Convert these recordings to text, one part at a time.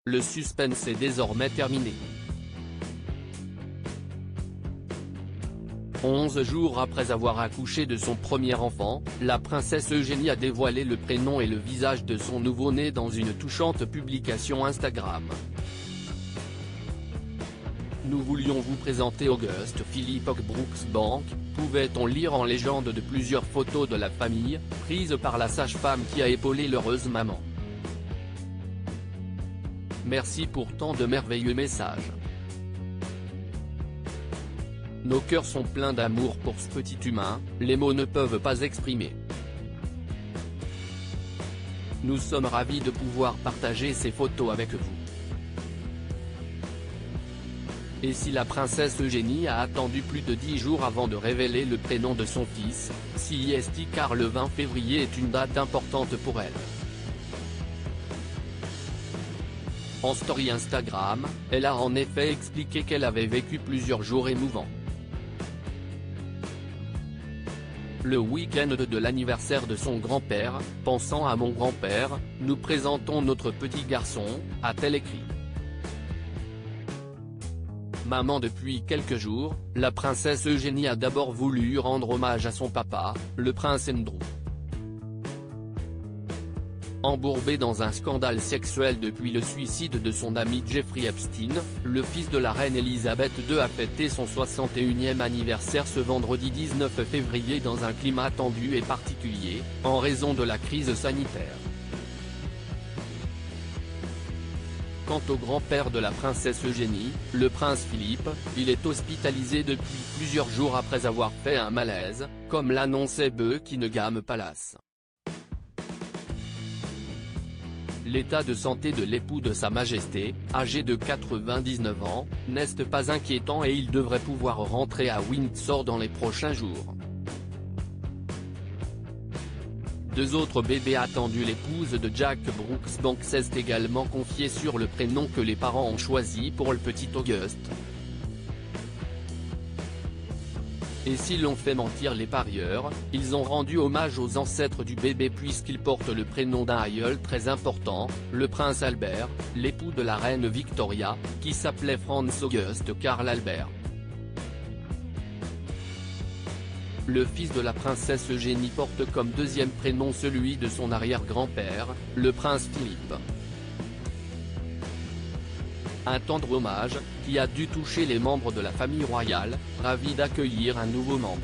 Le suspense est désormais terminé. 11 jours après avoir accouché de son premier enfant, la princesse Eugénie a dévoilé le prénom et le visage de son nouveau-né dans une touchante publication Instagram. Nous voulions vous présenter Auguste Philippe Brooksbank, pouvait-on lire en légende de plusieurs photos de la famille, prises par la sage-femme qui a épaulé l'heureuse maman. Merci pour tant de merveilleux messages. Nos cœurs sont pleins d'amour pour ce petit humain, les mots ne peuvent pas exprimer. Nous sommes ravis de pouvoir partager ces photos avec vous. Et si la princesse Eugénie a attendu plus de 10 jours avant de révéler le prénom de son fils, c'est car le 20 février est une date importante pour elle. En story Instagram, elle a en effet expliqué qu'elle avait vécu plusieurs jours émouvants. Le week-end de l'anniversaire de son grand-père, pensant à mon grand-père, nous présentons notre petit garçon, a-t-elle écrit. Maman depuis quelques jours, la princesse Eugénie a d'abord voulu rendre hommage à son papa, le prince Andrew. Embourbé dans un scandale sexuel depuis le suicide de son ami Jeffrey Epstein, le fils de la reine Elisabeth II a fêté son 61e anniversaire ce vendredi 19 février dans un climat tendu et particulier, en raison de la crise sanitaire. Quant au grand-père de la princesse Eugénie, le prince Philippe, il est hospitalisé depuis plusieurs jours après avoir fait un malaise, comme l'annonçait Buckingham Palace. L'état de santé de l'époux de Sa Majesté, âgé de 99 ans, n'est pas inquiétant et il devrait pouvoir rentrer à Windsor dans les prochains jours. Deux autres bébés attendus. L'épouse de Jack Brooksbank s'est également confiée sur le prénom que les parents ont choisi pour le petit Auguste. Et si l'on fait mentir les parieurs, ils ont rendu hommage aux ancêtres du bébé puisqu'ils portent le prénom d'un aïeul très important, le prince Albert, l'époux de la reine Victoria, qui s'appelait Franz August Karl Albert. Le fils de la princesse Eugénie porte comme deuxième prénom celui de son arrière-grand-père, le prince Philippe. Un tendre hommage, qui a dû toucher les membres de la famille royale, ravis d'accueillir un nouveau membre.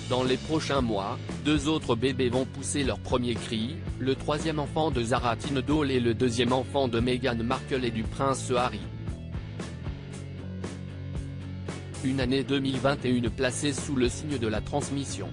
Dans les prochains mois, deux autres bébés vont pousser leur premier cri, le troisième enfant de Zara Tindall et le deuxième enfant de Meghan Markle et du prince Harry. Une année 2021 placée sous le signe de la transmission.